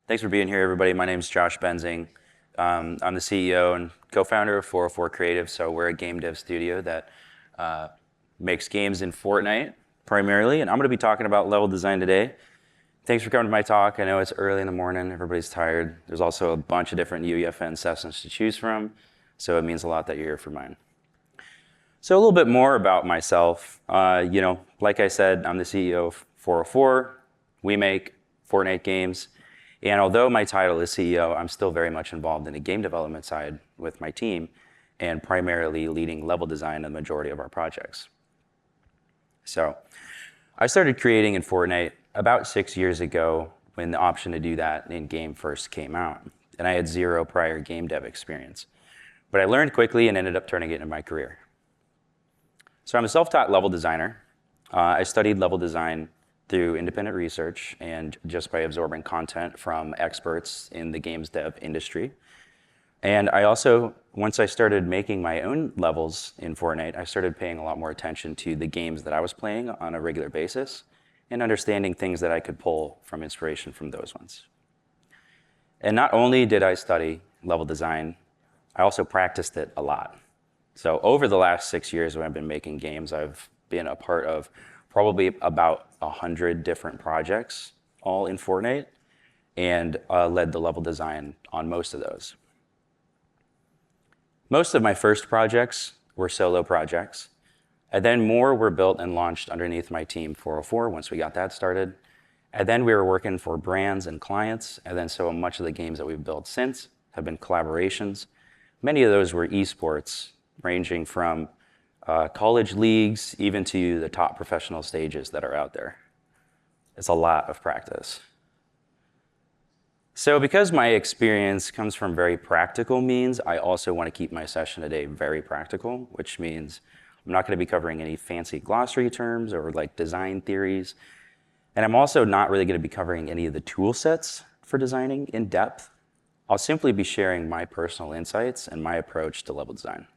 Thanks for being here, everybody. My name is Josh Benzing. I'm the CEO and co-founder of 404 Creative. So we're a game dev studio that makes games in Fortnite primarily, and I'm going to be talking about level design today. Thanks for coming to my talk. I know it's early in the morning. Everybody's tired. There's also a bunch of different UEFN sessions to choose from, so it means a lot that you're here for mine. So a little bit more about myself. Like I said, I'm the CEO of 404. We make Fortnite games. And although my title is CEO, I'm still very much involved in the game development side with my team and primarily leading level design in the majority of our projects. So I started creating in Fortnite about 6 years ago when the option to do that in-game first came out. And I had zero prior game dev experience. But I learned quickly and ended up turning it into my career. So I'm a self-taught level designer. I studied level design through independent research and just by absorbing content from experts in the games dev industry. And I also, once I started making my own levels in Fortnite, I started paying a lot more attention to the games that I was playing on a regular basis and understanding things that I could pull from inspiration from those ones. And not only did I study level design, I also practiced it a lot. So over the last 6 years when I've been making games, I've been a part of probably about 100 different projects, all in Fortnite, and led the level design on most of those. Most of my first projects were solo projects, and then more were built and launched underneath my team 404 once we got that started. And then we were working for brands and clients, and then so much of the games that we've built since have been collaborations. Many of those were esports, ranging from college leagues, even to the top professional stages that are out there. It's a lot of practice. So because my experience comes from very practical means, I also want to keep my session today very practical, which means I'm not going to be covering any fancy glossary terms or like design theories. And I'm also not really going to be covering any of the tool sets for designing in depth. I'll simply be sharing my personal insights and my approach to level design.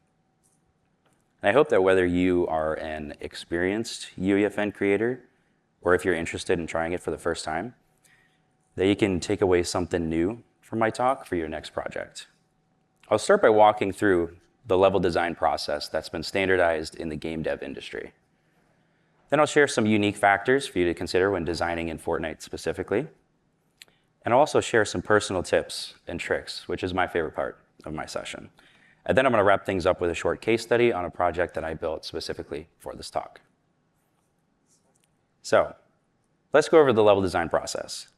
And I hope that whether you are an experienced UEFN creator or if you're interested in trying it for the first time, that you can take away something new from my talk for your next project. I'll start by walking through the level design process that's been standardized in the game dev industry. Then I'll share some unique factors for you to consider when designing in Fortnite specifically. And I'll also share some personal tips and tricks, which is my favorite part of my session. And then I'm going to wrap things up with a short case study on a project that I built specifically for this talk. So let's go over the level design process.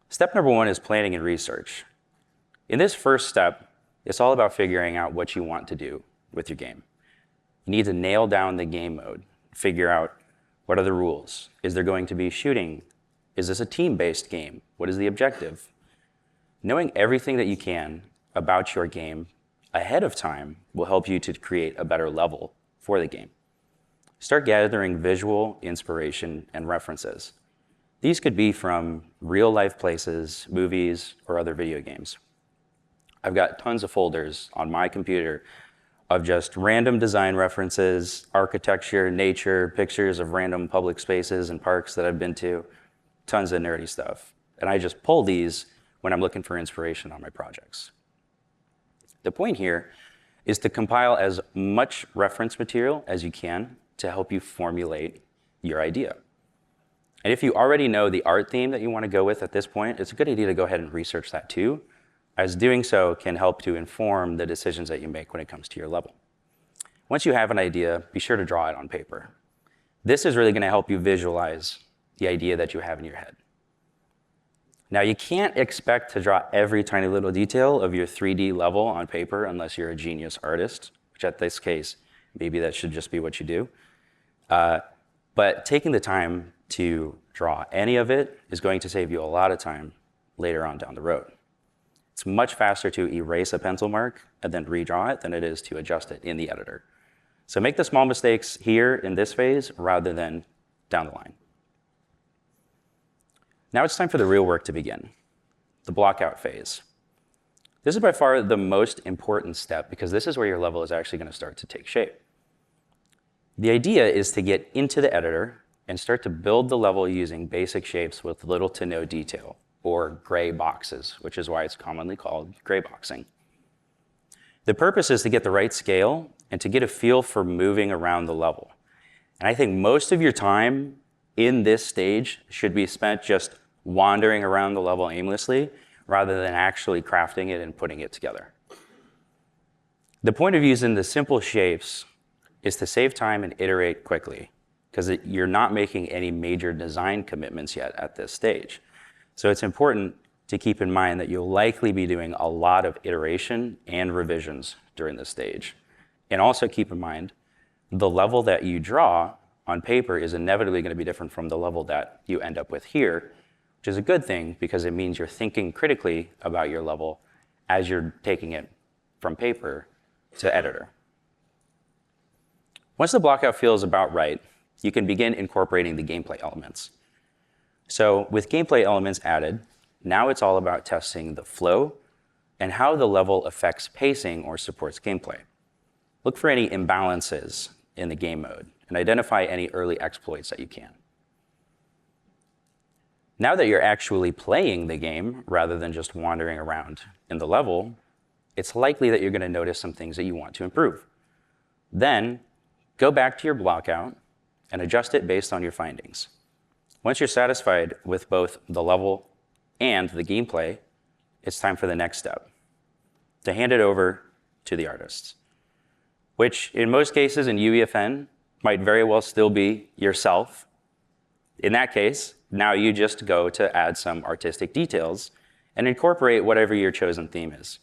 Step number 1 is planning and research. In this first step, it's all about figuring out what you want to do with your game. You need to nail down the game mode, figure out what are the rules. Is there going to be shooting? Is this a team-based game? What is the objective? Knowing everything that you can about your game ahead of time will help you to create a better level for the game. Start gathering visual inspiration and references. These could be from real-life places, movies, or other video games. I've got tons of folders on my computer of just random design references, architecture, nature, pictures of random public spaces and parks that I've been to, tons of nerdy stuff. And I just pull these when I'm looking for inspiration on my projects. The point here is to compile as much reference material as you can to help you formulate your idea. And if you already know the art theme that you want to go with at this point, it's a good idea to go ahead and research that too, as doing so can help to inform the decisions that you make when it comes to your level. Once you have an idea, be sure to draw it on paper. This is really going to help you visualize the idea that you have in your head. Now, you can't expect to draw every tiny little detail of your 3D level on paper unless you're a genius artist, which at this case, maybe that should just be what you do. But taking the time to draw any of it is going to save you a lot of time later on down the road. It's much faster to erase a pencil mark and then redraw it than it is to adjust it in the editor. So make the small mistakes here in this phase rather than down the line. Now it's time for the real work to begin, the blockout phase. This is by far the most important step because this is where your level is actually going to start to take shape. The idea is to get into the editor and start to build the level using basic shapes with little to no detail or gray boxes, which is why it's commonly called gray boxing. The purpose is to get the right scale and to get a feel for moving around the level. And I think most of your time in this stage should be spent just wandering around the level aimlessly rather than actually crafting it and putting it together. The point of using the simple shapes is to save time and iterate quickly, because you're not making any major design commitments yet at this stage. So it's important to keep in mind that you'll likely be doing a lot of iteration and revisions during this stage. And also keep in mind, the level that you draw on paper is inevitably going to be different from the level that you end up with here, which is a good thing because it means you're thinking critically about your level as you're taking it from paper to editor. Once the blockout feels about right, you can begin incorporating the gameplay elements. So with gameplay elements added, now it's all about testing the flow and how the level affects pacing or supports gameplay. Look for any imbalances in the game mode and identify any early exploits that you can. Now that you're actually playing the game rather than just wandering around in the level, it's likely that you're going to notice some things that you want to improve. Then go back to your blockout and adjust it based on your findings. Once you're satisfied with both the level and the gameplay, it's time for the next step, to hand it over to the artists, which in most cases in UEFN might very well still be yourself. In that case, now you just go to add some artistic details and incorporate whatever your chosen theme is.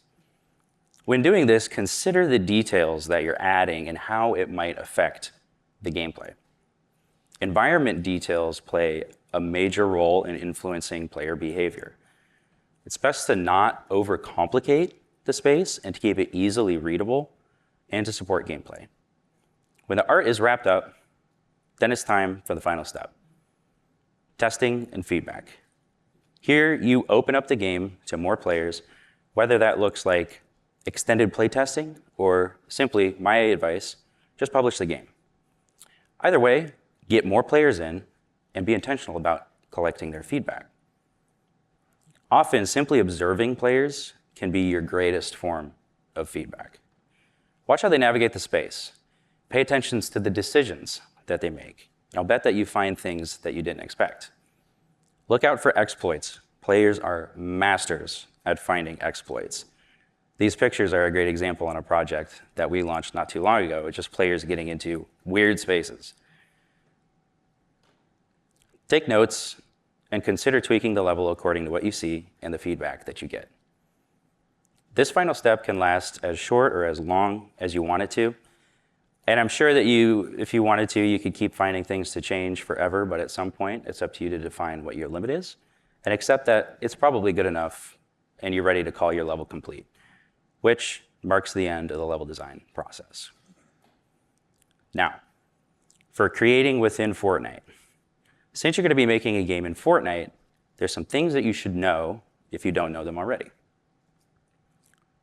When doing this, consider the details that you're adding and how it might affect the gameplay. Environment details play a major role in influencing player behavior. It's best to not overcomplicate the space and to keep it easily readable and to support gameplay. When the art is wrapped up, then it's time for the final step, testing and feedback. Here, you open up the game to more players, whether that looks like extended playtesting or simply, my advice, just publish the game. Either way, get more players in and be intentional about collecting their feedback. Often, simply observing players can be your greatest form of feedback. Watch how they navigate the space. Pay attention to the decisions that they make. I'll bet that you find things that you didn't expect. Look out for exploits. Players are masters at finding exploits. These pictures are a great example on a project that we launched not too long ago. It's just players getting into weird spaces. Take notes and consider tweaking the level according to what you see and the feedback that you get. This final step can last as short or as long as you want it to. And I'm sure that if you wanted to, you could keep finding things to change forever, but at some point, it's up to you to define what your limit is and accept that it's probably good enough and you're ready to call your level complete, which marks the end of the level design process. Now, for creating within Fortnite, since you're going to be making a game in Fortnite, there's some things that you should know if you don't know them already.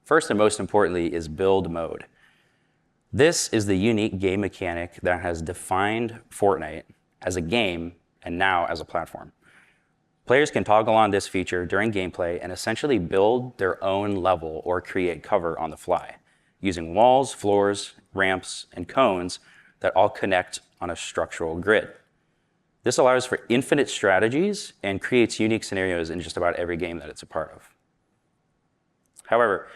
First and most importantly is build mode. This is the unique game mechanic that has defined Fortnite as a game and now as a platform. Players can toggle on this feature during gameplay and essentially build their own level or create cover on the fly, using walls, floors, ramps, and cones that all connect on a structural grid. This allows for infinite strategies and creates unique scenarios in just about every game that it's a part of. However,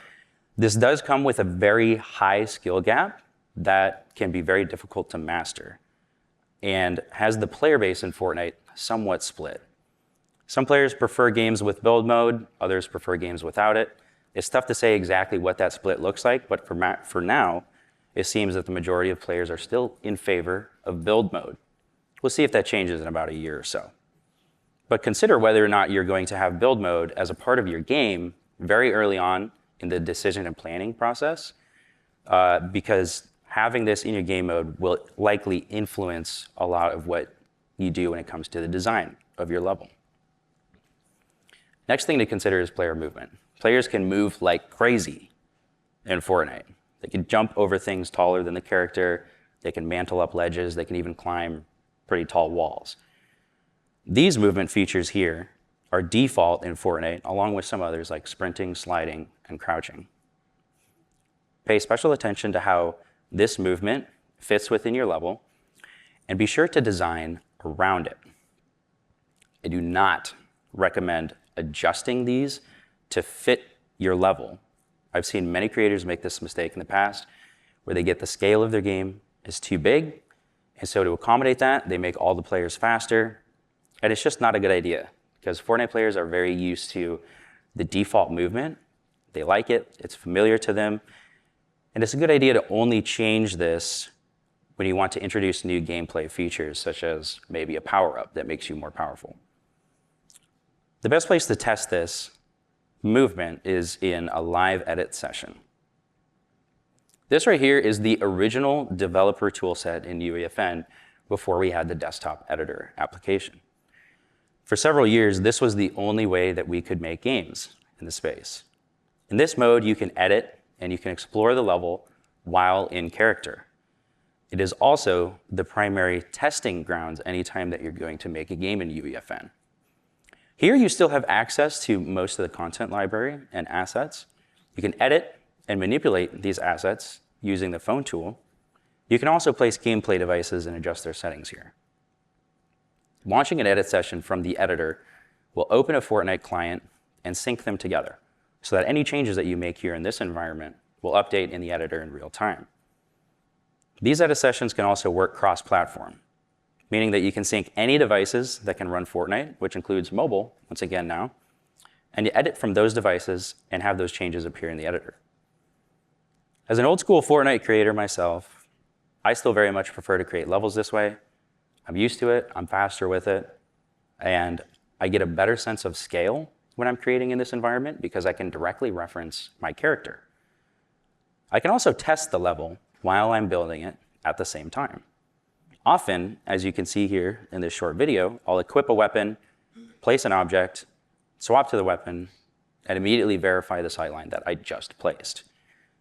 this does come with a very high skill gap that can be very difficult to master and has the player base in Fortnite somewhat split. Some players prefer games with build mode, others prefer games without it. It's tough to say exactly what that split looks like, but for now, it seems that the majority of players are still in favor of build mode. We'll see if that changes in about a year or so. But consider whether or not you're going to have build mode as a part of your game very early on in the decision and planning process, because having this in your game mode will likely influence a lot of what you do when it comes to the design of your level. Next thing to consider is player movement. Players can move like crazy in Fortnite. They can jump over things taller than the character, they can mantle up ledges, they can even climb pretty tall walls. These movement features here are default in Fortnite, along with some others like sprinting, sliding, and crouching. Pay special attention to how this movement fits within your level, and be sure to design around it. I do not recommend adjusting these to fit your level. I've seen many creators make this mistake in the past, where they get the scale of their game is too big, and so to accommodate that, they make all the players faster, and it's just not a good idea, because Fortnite players are very used to the default movement. They like it, it's familiar to them, and it's a good idea to only change this when you want to introduce new gameplay features, such as maybe a power-up that makes you more powerful. The best place to test this movement is in a live edit session. This right here is the original developer toolset in UEFN before we had the desktop editor application. For several years, this was the only way that we could make games in the space. In this mode, you can edit and you can explore the level while in character. It is also the primary testing grounds anytime that you're going to make a game in UEFN. Here you still have access to most of the content library and assets. You can edit and manipulate these assets using the phone tool. You can also place gameplay devices and adjust their settings here. Launching an edit session from the editor will open a Fortnite client and sync them together so that any changes that you make here in this environment will update in the editor in real time. These edit sessions can also work cross-platform, meaning that you can sync any devices that can run Fortnite, which includes mobile, once again now, and you edit from those devices and have those changes appear in the editor. As an old school Fortnite creator myself, I still very much prefer to create levels this way. I'm used to it, I'm faster with it, and I get a better sense of scale when I'm creating in this environment because I can directly reference my character. I can also test the level while I'm building it at the same time. Often, as you can see here in this short video, I'll equip a weapon, place an object, swap to the weapon, and immediately verify the sightline that I just placed.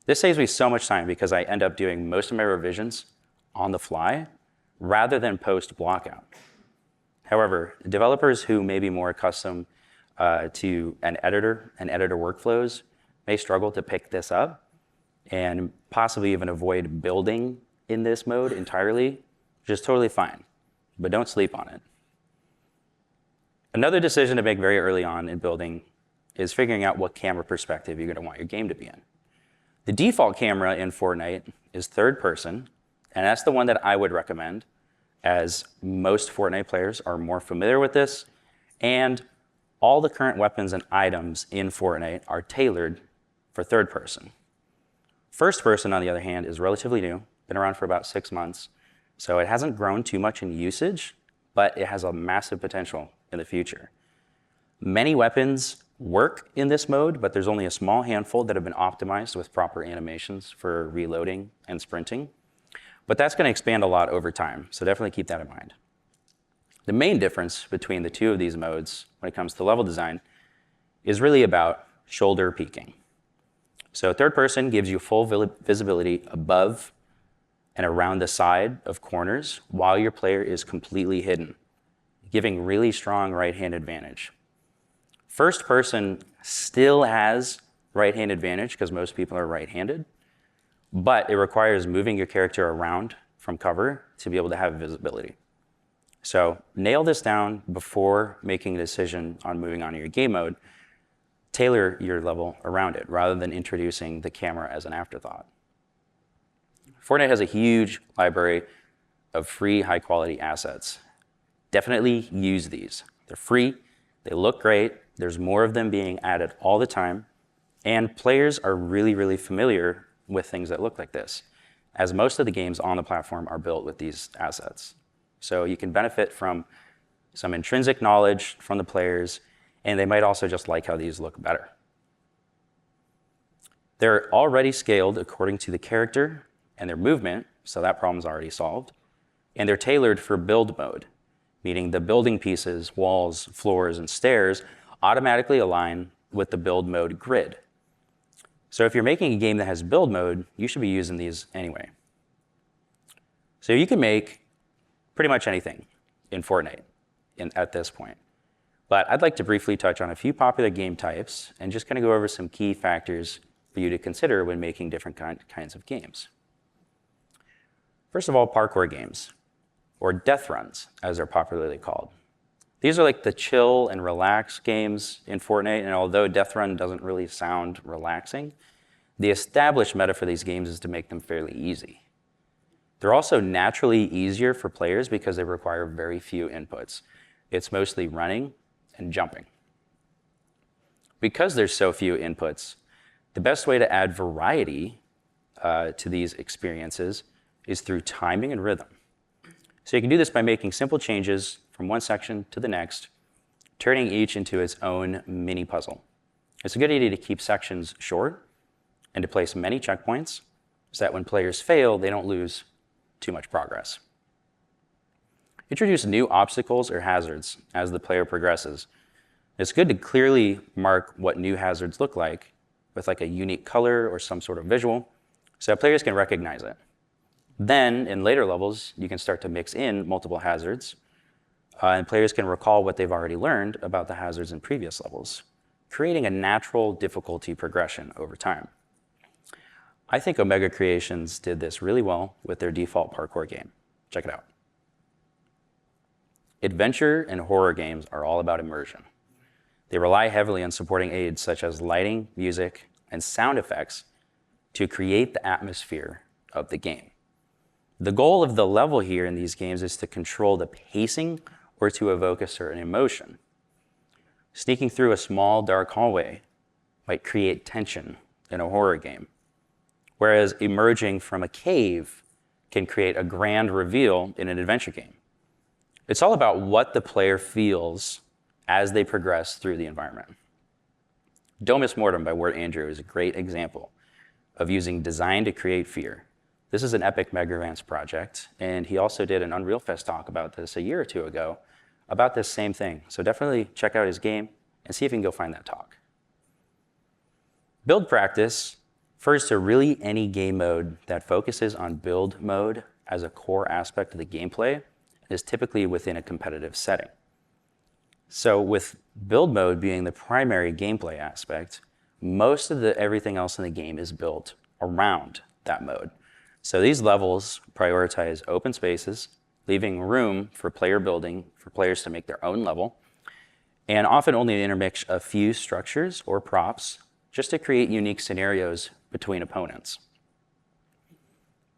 This saves me so much time because I end up doing most of my revisions on the fly rather than post blockout. However, developers who may be more accustomed to an editor and editor workflows may struggle to pick this up and possibly even avoid building in this mode entirely, which is totally fine, but don't sleep on it. Another decision to make very early on in building is figuring out what camera perspective you're going to want your game to be in. The default camera in Fortnite is third person, and that's the one that I would recommend, as most Fortnite players are more familiar with this, and all the current weapons and items in Fortnite are tailored for third person. First person, on the other hand, is relatively new, been around for about 6 months, so it hasn't grown too much in usage, but it has a massive potential in the future. Many weapons work in this mode, but there's only a small handful that have been optimized with proper animations for reloading and sprinting. But that's going to expand a lot over time, so definitely keep that in mind. The main difference between the two of these modes when it comes to level design is really about shoulder peeking. So third person gives you full visibility above and around the side of corners while your player is completely hidden, giving really strong right-hand advantage. First person still has right-hand advantage because most people are right-handed, but it requires moving your character around from cover to be able to have visibility. So nail this down before making a decision on moving on to your game mode. Tailor your level around it rather than introducing the camera as an afterthought. Fortnite has a huge library of free, high-quality assets. Definitely use these. They're free, they look great, there's more of them being added all the time, and players are really, really familiar with things that look like this, as most of the games on the platform are built with these assets. So you can benefit from some intrinsic knowledge from the players, and they might also just like how these look better. They're already scaled according to the character and their movement, so that problem's already solved. And they're tailored for build mode, meaning the building pieces, walls, floors, and stairs automatically align with the build mode grid. So if you're making a game that has build mode, you should be using these anyway. So you can make pretty much anything in Fortnite at this point. But I'd like to briefly touch on a few popular game types and just kind of go over some key factors for you to consider when making different kinds of games. First of all, parkour games, or death runs, as they're popularly called. These are like the chill and relax games in Fortnite, and although death run doesn't really sound relaxing, the established meta for these games is to make them fairly easy. They're also naturally easier for players because they require very few inputs. It's mostly running and jumping. Because there's so few inputs, the best way to add variety to these experiences is through timing and rhythm. So you can do this by making simple changes from one section to the next, turning each into its own mini puzzle. It's a good idea to keep sections short and to place many checkpoints so that when players fail, they don't lose too much progress. Introduce new obstacles or hazards as the player progresses. It's good to clearly mark what new hazards look like with like a unique color or some sort of visual so that players can recognize it. Then, in later levels, you can start to mix in multiple hazards, and players can recall what they've already learned about the hazards in previous levels, creating a natural difficulty progression over time. I think Omega Creations did this really well with their default parkour game. Check it out. Adventure and horror games are all about immersion. They rely heavily on supporting aids such as lighting, music, and sound effects to create the atmosphere of the game. The goal of the level here in these games is to control the pacing or to evoke a certain emotion. Sneaking through a small, dark hallway might create tension in a horror game, whereas emerging from a cave can create a grand reveal in an adventure game. It's all about what the player feels as they progress through the environment. Domus Mortem by Wirt Andrew is a great example of using design to create fear. This is an epic Megagrants project, and he also did an Unreal Fest talk about this a year or two ago about this same thing. So definitely check out his game and see if you can go find that talk. Build practice refers to really any game mode that focuses on build mode as a core aspect of the gameplay and is typically within a competitive setting. So with build mode being the primary gameplay aspect, most of everything else in the game is built around that mode. So these levels prioritize open spaces, leaving room for player building, for players to make their own level, and often only intermix a few structures or props just to create unique scenarios between opponents.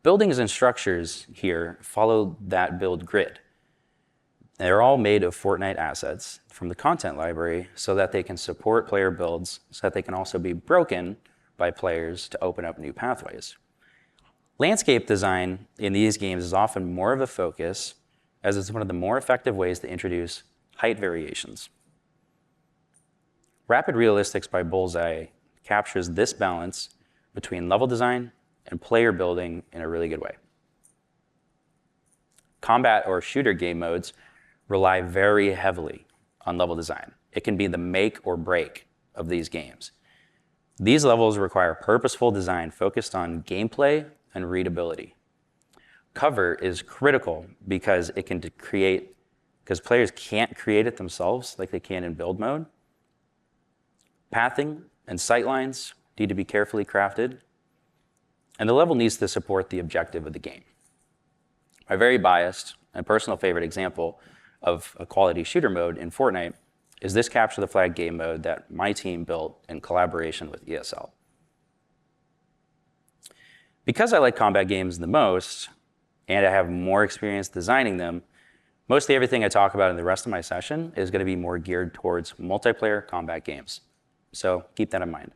Buildings and structures here follow that build grid. They're all made of Fortnite assets from the content library so that they can support player builds, so that they can also be broken by players to open up new pathways. Landscape design in these games is often more of a focus, as it's one of the more effective ways to introduce height variations. Rapid Realistics by Bullseye captures this balance between level design and player building in a really good way. Combat or shooter game modes rely very heavily on level design. It can be the make or break of these games. These levels require purposeful design focused on gameplay and readability. Cover is critical because players can't create it themselves like they can in build mode. Pathing and sightlines need to be carefully crafted, and the level needs to support the objective of the game. My very biased and personal favorite example of a quality shooter mode in Fortnite is this Capture the Flag game mode that my team built in collaboration with ESL. Because I like combat games the most, and I have more experience designing them, mostly everything I talk about in the rest of my session is going to be more geared towards multiplayer combat games. So keep that in mind.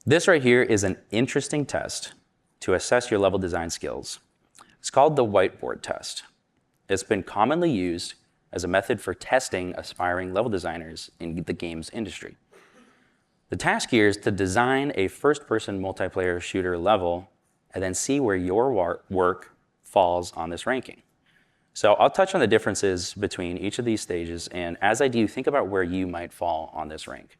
This right here is an interesting test to assess your level design skills. It's called the whiteboard test. It's been commonly used as a method for testing aspiring level designers in the games industry. The task here is to design a first-person multiplayer shooter level and then see where your work falls on this ranking. So I'll touch on the differences between each of these stages, and as I do, think about where you might fall on this rank.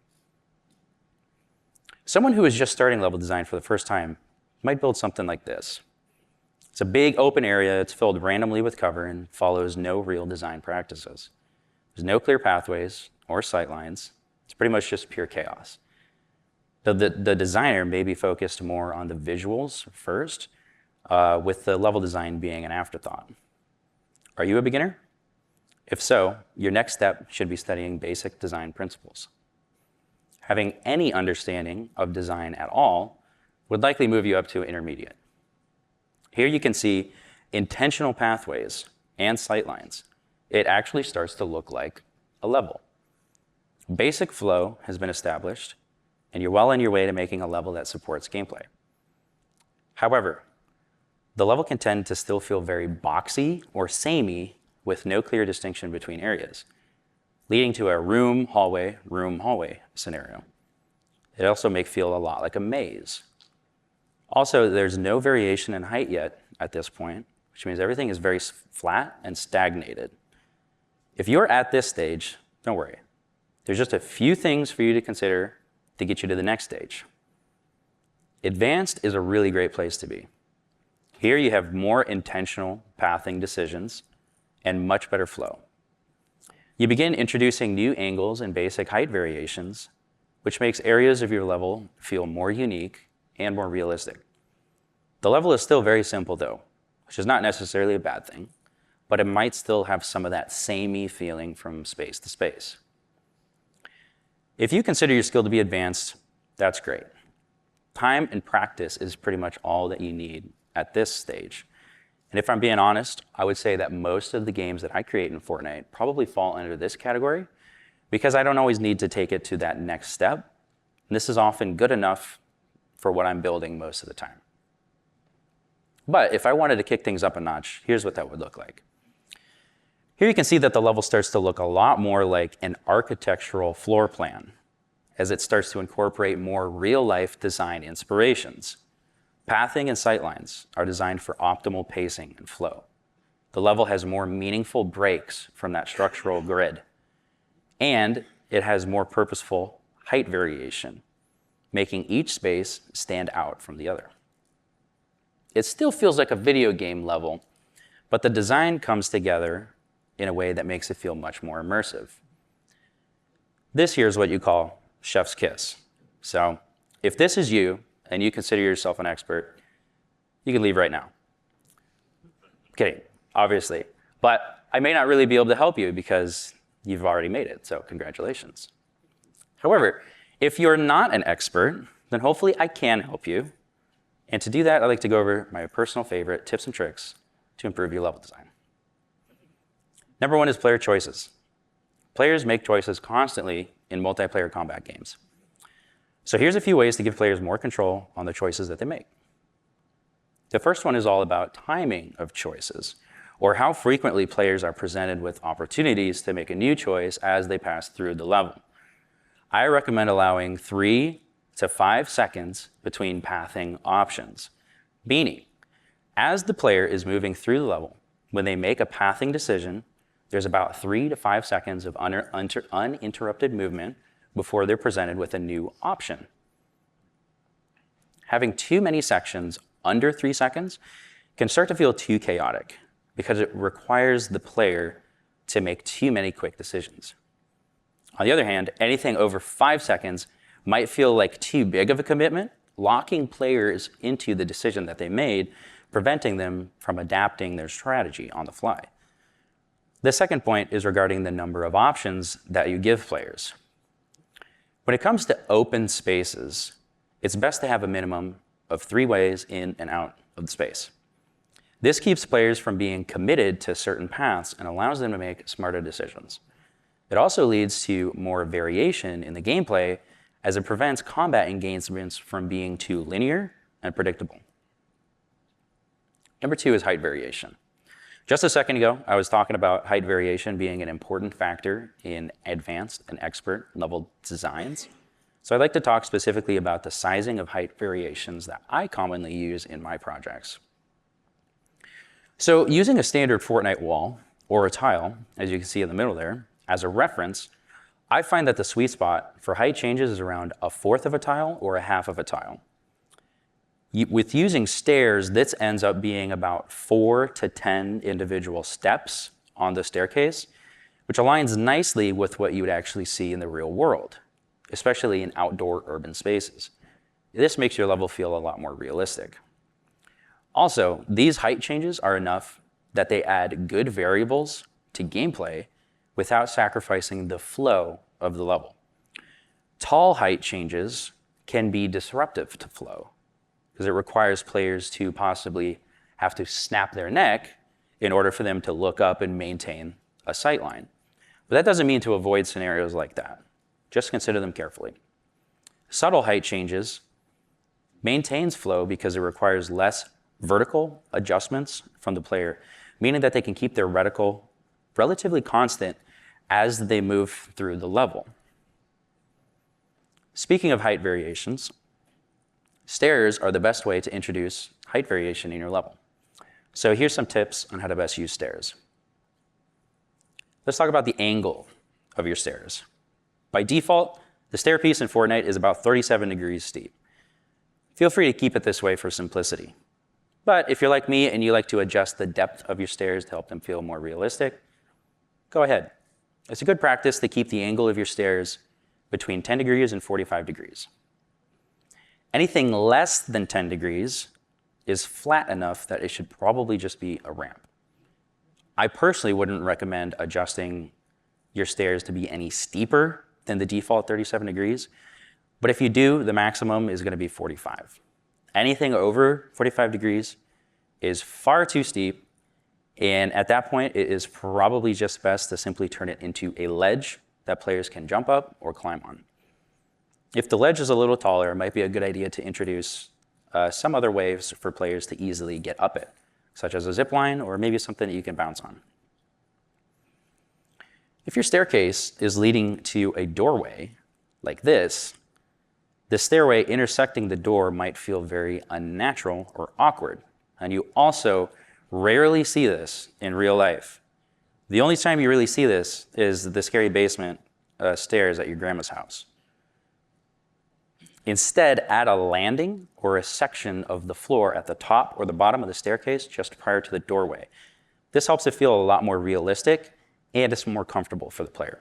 Someone who is just starting level design for the first time might build something like this. It's a big open area, it's filled randomly with cover and follows no real design practices. There's no clear pathways or sight lines. It's pretty much just pure chaos. The designer may be focused more on the visuals first, with the level design being an afterthought. Are you a beginner? If so, your next step should be studying basic design principles. Having any understanding of design at all would likely move you up to intermediate. Here you can see intentional pathways and sightlines. It actually starts to look like a level. Basic flow has been established, and you're well on your way to making a level that supports gameplay. However, the level can tend to still feel very boxy or samey with no clear distinction between areas, leading to a room, hallway scenario. It also may feel a lot like a maze. Also, there's no variation in height yet at this point, which means everything is very flat and stagnated. If you're at this stage, don't worry. There's just a few things for you to consider to get you to the next stage. Advanced is a really great place to be. Here you have more intentional pathing decisions and much better flow. You begin introducing new angles and basic height variations, which makes areas of your level feel more unique and more realistic. The level is still very simple though, which is not necessarily a bad thing, but it might still have some of that samey feeling from space to space. If you consider your skill to be advanced, that's great. Time and practice is pretty much all that you need at this stage. And if I'm being honest, I would say that most of the games that I create in Fortnite probably fall under this category because I don't always need to take it to that next step. And this is often good enough for what I'm building most of the time. But if I wanted to kick things up a notch, here's what that would look like. Here you can see that the level starts to look a lot more like an architectural floor plan as it starts to incorporate more real-life design inspirations. Pathing and sightlines are designed for optimal pacing and flow. The level has more meaningful breaks from that structural grid, and it has more purposeful height variation, making each space stand out from the other. It still feels like a video game level, but the design comes together in a way that makes it feel much more immersive. This here is what you call chef's kiss. So if this is you and you consider yourself an expert, you can leave right now. Kidding, obviously. But I may not really be able to help you because you've already made it, so congratulations. However, if you're not an expert, then hopefully I can help you. And to do that, I'd like to go over my personal favorite tips and tricks to improve your level design. Number one is player choices. Players make choices constantly in multiplayer combat games. So here's a few ways to give players more control on the choices that they make. The first one is all about timing of choices, or how frequently players are presented with opportunities to make a new choice as they pass through the level. I recommend allowing 3 to 5 seconds between pathing options, meaning as the player is moving through the level, when they make a pathing decision, there's about 3 to 5 seconds of uninterrupted movement before they're presented with a new option. Having too many sections under 3 seconds can start to feel too chaotic because it requires the player to make too many quick decisions. On the other hand, anything over 5 seconds might feel like too big of a commitment, locking players into the decision that they made, preventing them from adapting their strategy on the fly. The second point is regarding the number of options that you give players. When it comes to open spaces, it's best to have a minimum of 3 ways in and out of the space. This keeps players from being committed to certain paths and allows them to make smarter decisions. It also leads to more variation in the gameplay as it prevents combat engagements from being too linear and predictable. Number 2 is height variation. Just a second ago, I was talking about height variation being an important factor in advanced and expert level designs. So I'd like to talk specifically about the sizing of height variations that I commonly use in my projects. So using a standard Fortnite wall or a tile, as you can see in the middle there, as a reference, I find that the sweet spot for height changes is around 1/4 of a tile or 1/2 of a tile. With using stairs, this ends up being about 4 to 10 individual steps on the staircase, which aligns nicely with what you would actually see in the real world, especially in outdoor urban spaces. This makes your level feel a lot more realistic. Also, these height changes are enough that they add good variables to gameplay without sacrificing the flow of the level. Tall height changes can be disruptive to flow because it requires players to possibly have to snap their neck in order for them to look up and maintain a sight line. But that doesn't mean to avoid scenarios like that. Just consider them carefully. Subtle height changes maintains flow because it requires less vertical adjustments from the player, meaning that they can keep their reticle relatively constant as they move through the level. Speaking of height variations, stairs are the best way to introduce height variation in your level. So here's some tips on how to best use stairs. Let's talk about the angle of your stairs. By default, the stair piece in Fortnite is about 37 degrees steep. Feel free to keep it this way for simplicity. But if you're like me and you like to adjust the depth of your stairs to help them feel more realistic, go ahead. It's a good practice to keep the angle of your stairs between 10 degrees and 45 degrees. Anything less than 10 degrees is flat enough that it should probably just be a ramp. I personally wouldn't recommend adjusting your stairs to be any steeper than the default 37 degrees, but if you do, the maximum is going to be 45. Anything over 45 degrees is far too steep, and at that point, it is probably just best to simply turn it into a ledge that players can jump up or climb on. If the ledge is a little taller, it might be a good idea to introduce some other ways for players to easily get up it, such as a zip line or maybe something that you can bounce on. If your staircase is leading to a doorway like this, the stairway intersecting the door might feel very unnatural or awkward, and you also rarely see this in real life. The only time you really see this is the scary basement stairs at your grandma's house. Instead, add a landing or a section of the floor at the top or the bottom of the staircase just prior to the doorway. This helps it feel a lot more realistic and it's more comfortable for the player.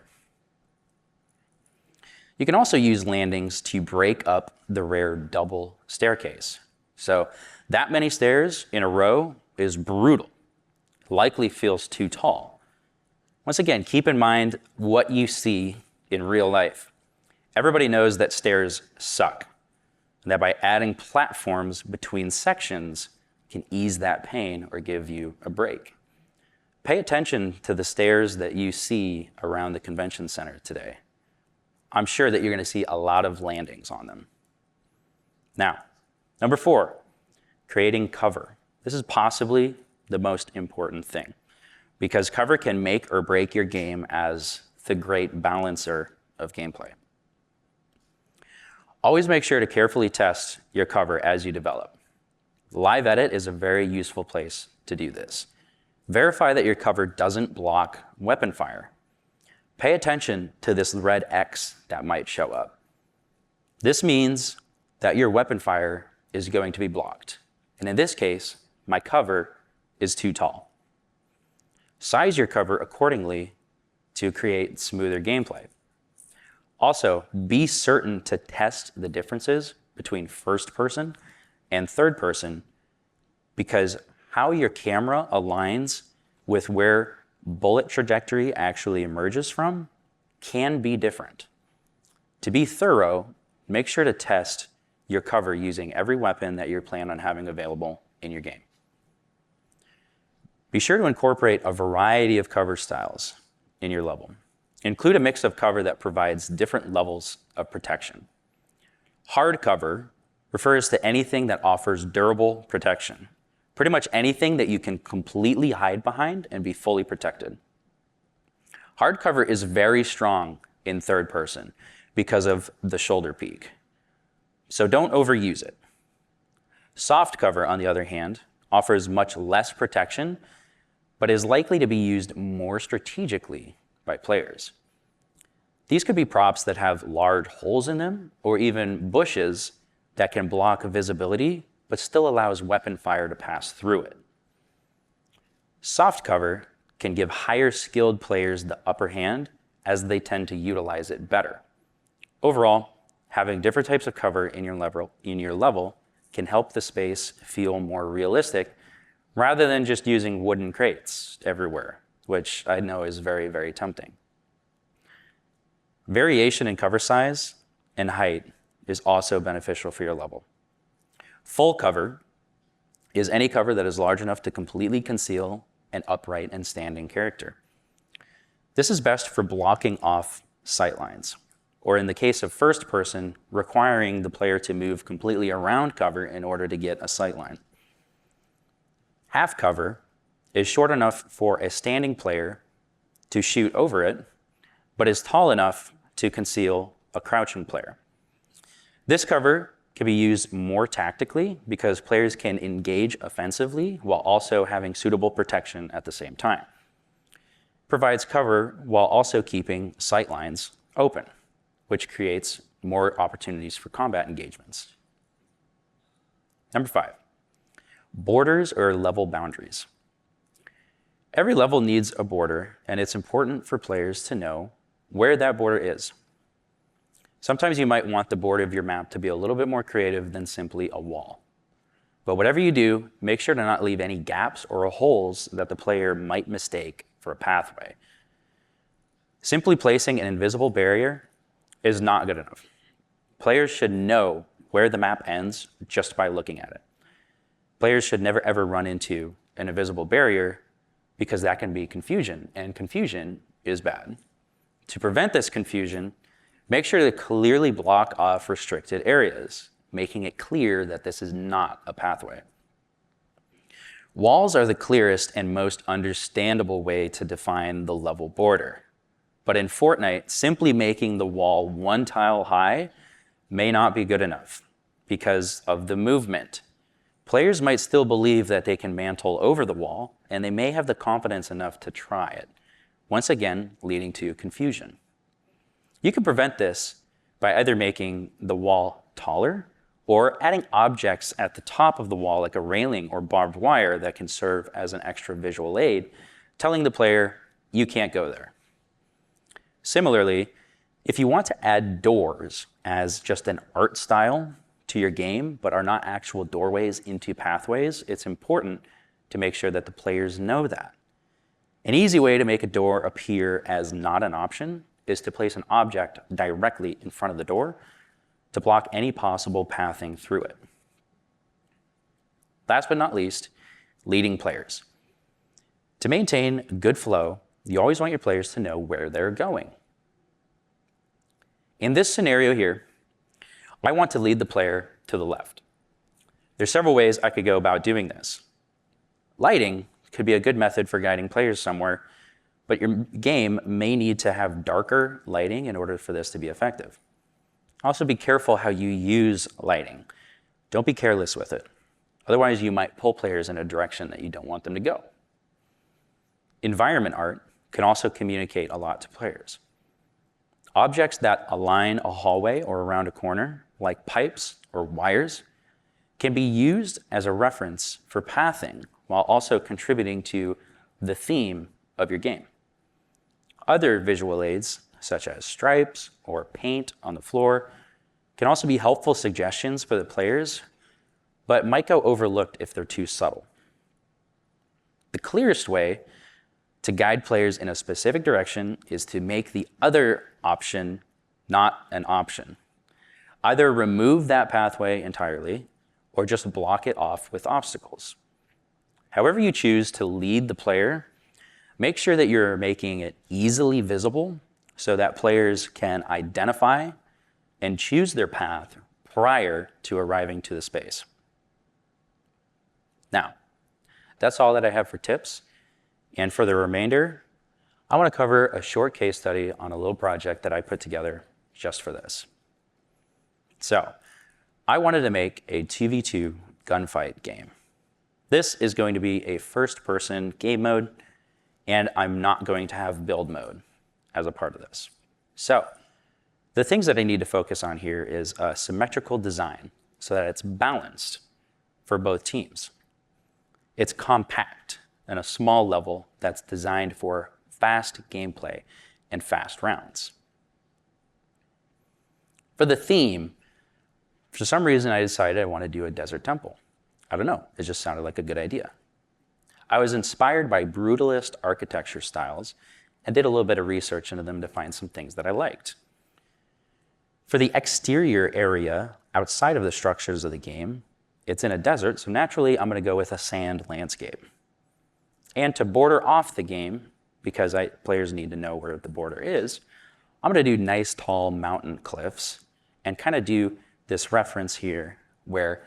You can also use landings to break up the rare double staircase. So that many stairs in a row is brutal. Likely feels too tall. Once again, keep in mind what you see in real life. Everybody knows that stairs suck, and that by adding platforms between sections can ease that pain or give you a break. Pay attention to the stairs that you see around the convention center today. I'm sure that you're going to see a lot of landings on them. Now, number 4, creating cover. This is possibly the most important thing because cover can make or break your game as the great balancer of gameplay. Always make sure to carefully test your cover as you develop. Live Edit is a very useful place to do this. Verify that your cover doesn't block weapon fire. Pay attention to this red X that might show up. This means that your weapon fire is going to be blocked. And in this case, my cover is too tall. Size your cover accordingly to create smoother gameplay. Also, be certain to test the differences between first person and third person because how your camera aligns with where bullet trajectory actually emerges from can be different. To be thorough, make sure to test your cover using every weapon that you plan on having available in your game. Be sure to incorporate a variety of cover styles in your level. Include a mix of cover that provides different levels of protection. Hard cover refers to anything that offers durable protection. Pretty much anything that you can completely hide behind and be fully protected. Hard cover is very strong in third person because of the shoulder peak. So don't overuse it. Soft cover, on the other hand, offers much less protection, but is likely to be used more strategically by players. These could be props that have large holes in them, or even bushes that can block visibility, but still allows weapon fire to pass through it. Soft cover can give higher skilled players the upper hand as they tend to utilize it better. Overall, having different types of cover in your level can help the space feel more realistic rather than just using wooden crates everywhere, which I know is very, very tempting. Variation in cover size and height is also beneficial for your level. Full cover is any cover that is large enough to completely conceal an upright and standing character. This is best for blocking off sightlines, or in the case of first person, requiring the player to move completely around cover in order to get a sightline. Half cover is short enough for a standing player to shoot over it, but is tall enough to conceal a crouching player. This cover can be used more tactically because players can engage offensively while also having suitable protection at the same time. Provides cover while also keeping sightlines open, which creates more opportunities for combat engagements. Number 5, borders or level boundaries. Every level needs a border, and it's important for players to know where that border is. Sometimes you might want the border of your map to be a little bit more creative than simply a wall. But whatever you do, make sure to not leave any gaps or holes that the player might mistake for a pathway. Simply placing an invisible barrier is not good enough. Players should know where the map ends just by looking at it. Players should never ever run into an invisible barrier because that can be confusion, and confusion is bad. To prevent this confusion, make sure to clearly block off restricted areas, making it clear that this is not a pathway. Walls are the clearest and most understandable way to define the level border. But in Fortnite, simply making the wall one tile high may not be good enough because of the movement. Players might still believe that they can mantle over the wall, and they may have the confidence enough to try it, once again leading to confusion. You can prevent this by either making the wall taller or adding objects at the top of the wall like a railing or barbed wire that can serve as an extra visual aid, telling the player, you can't go there. Similarly, if you want to add doors as just an art style to your game, but are not actual doorways into pathways, it's important to make sure that the players know that. An easy way to make a door appear as not an option is to place an object directly in front of the door to block any possible pathing through it. Last but not least, leading players. To maintain good flow, you always want your players to know where they're going. In this scenario here, I want to lead the player to the left. There's several ways I could go about doing this. Lighting could be a good method for guiding players somewhere, but your game may need to have darker lighting in order for this to be effective. Also be careful how you use lighting. Don't be careless with it. Otherwise, you might pull players in a direction that you don't want them to go. Environment art can also communicate a lot to players. Objects that align a hallway or around a corner, like pipes or wires, can be used as a reference for pathing while also contributing to the theme of your game. Other visual aids, such as stripes or paint on the floor, can also be helpful suggestions for the players, but might go overlooked if they're too subtle. The clearest way to guide players in a specific direction is to make the other option not an option. Either remove that pathway entirely or just block it off with obstacles. However you choose to lead the player, make sure that you're making it easily visible so that players can identify and choose their path prior to arriving to the space. Now, that's all that I have for tips. And for the remainder, I want to cover a short case study on a little project that I put together just for this. So, I wanted to make a 2v2 gunfight game. This is going to be a first-person game mode, and I'm not going to have build mode as a part of this. So, the things that I need to focus on here is a symmetrical design so that it's balanced for both teams. It's compact and a small level that's designed for fast gameplay and fast rounds. For the theme, for some reason I decided I want to do a desert temple. I don't know, it just sounded like a good idea. I was inspired by brutalist architecture styles and did a little bit of research into them to find some things that I liked. For the exterior area outside of the structures of the game, it's in a desert, so naturally I'm going to go with a sand landscape. And to border off the game, because players need to know where the border is, I'm going to do nice tall mountain cliffs and kind of do this reference here where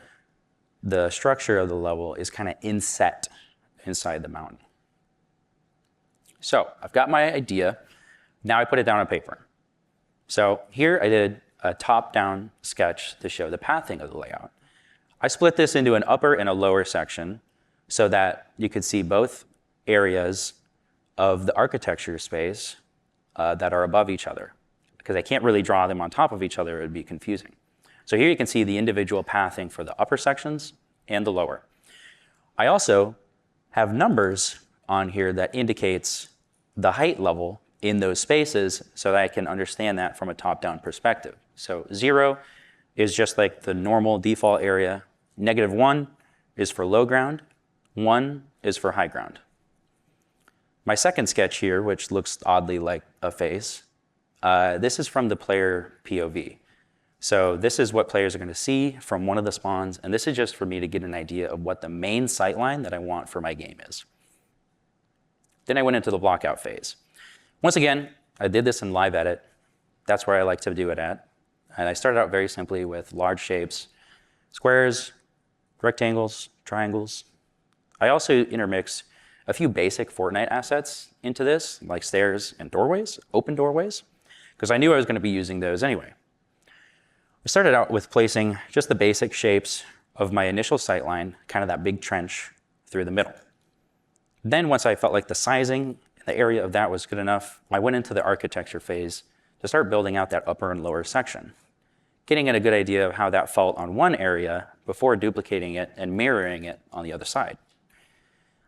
the structure of the level is kind of inset inside the mountain. So I've got my idea. Now I put it down on paper. So here I did a top-down sketch to show the pathing of the layout. I split this into an upper and a lower section so that you could see both areas of the architecture space that are above each other, because I can't really draw them on top of each other, it would be confusing. So here you can see the individual pathing for the upper sections and the lower. I also have numbers on here that indicates the height level in those spaces so that I can understand that from a top-down perspective. So 0 is just like the normal default area. -1 is for low ground. 1 is for high ground. My second sketch here, which looks oddly like a face, this is from the player POV. So this is what players are going to see from one of the spawns, and this is just for me to get an idea of what the main sightline that I want for my game is. Then I went into the blockout phase. Once again, I did this in live edit. That's where I like to do it at. And I started out very simply with large shapes, squares, rectangles, triangles. I also intermixed a few basic Fortnite assets into this, like stairs and doorways, open doorways, because I knew I was going to be using those anyway. I started out with placing just the basic shapes of my initial sightline, kind of that big trench through the middle. Then once I felt like the sizing, the area of that was good enough, I went into the architecture phase to start building out that upper and lower section, getting a good idea of how that felt on one area before duplicating it and mirroring it on the other side.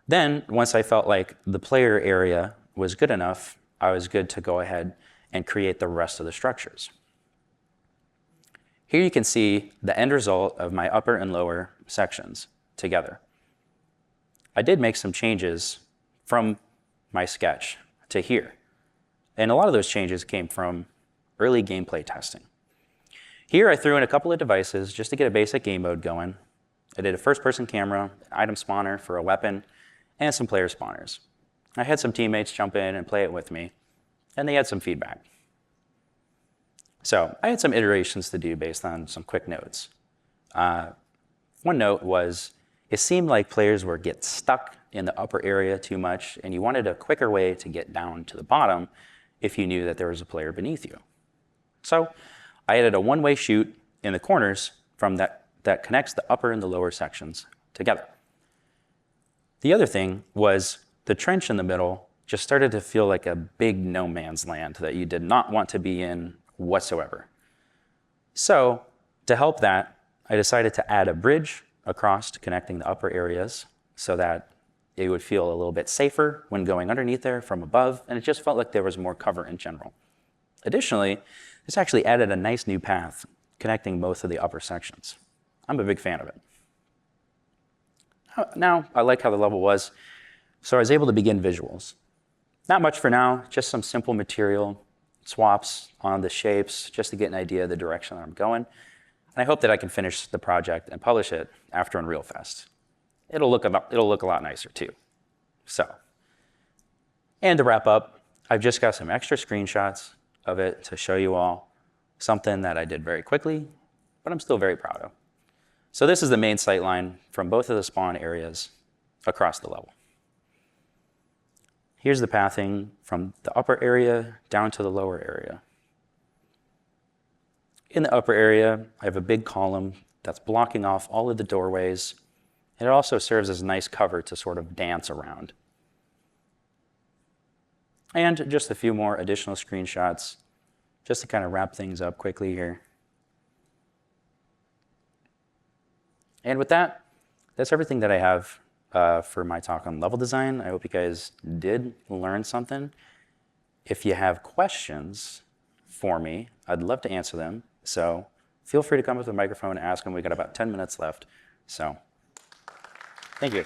Then, once I felt like the player area was good enough, I was good to go ahead and create the rest of the structures. Here you can see the end result of my upper and lower sections together. I did make some changes from my sketch to here. And a lot of those changes came from early gameplay testing. Here I threw in a couple of devices just to get a basic game mode going. I did a first-person camera, an item spawner for a weapon, and some player spawners. I had some teammates jump in and play it with me, and they had some feedback. So I had some iterations to do based on some quick notes. One note was, it seemed like players were get stuck in the upper area too much, and you wanted a quicker way to get down to the bottom if you knew that there was a player beneath you. So I added a one-way chute in the corners from that connects the upper and the lower sections together. The other thing was the trench in the middle just started to feel like a big no man's land that you did not want to be in whatsoever. So to help that, I decided to add a bridge across connecting the upper areas so that it would feel a little bit safer when going underneath there from above, and it just felt like there was more cover in general. Additionally, this actually added a nice new path connecting both of the upper sections. I'm a big fan of it. Now, I like how the level was, so I was able to begin visuals. Not much for now, just some simple material swaps on the shapes just to get an idea of the direction that I'm going. And I hope that I can finish the project and publish it after Unreal Fest. It'll look a lot nicer too. So, and to wrap up, I've just got some extra screenshots of it to show you all something that I did very quickly, but I'm still very proud of. So this is the main sight line from both of the spawn areas across the level. Here's the pathing from the upper area down to the lower area. In the upper area, I have a big column that's blocking off all of the doorways, and it also serves as a nice cover to sort of dance around. And just a few more additional screenshots just to kind of wrap things up quickly here. And with that, that's everything that I have for my talk on level design. I hope you guys did learn something. If you have questions for me, I'd love to answer them. So feel free to come up with a microphone and ask them. We got about 10 minutes left. So thank you.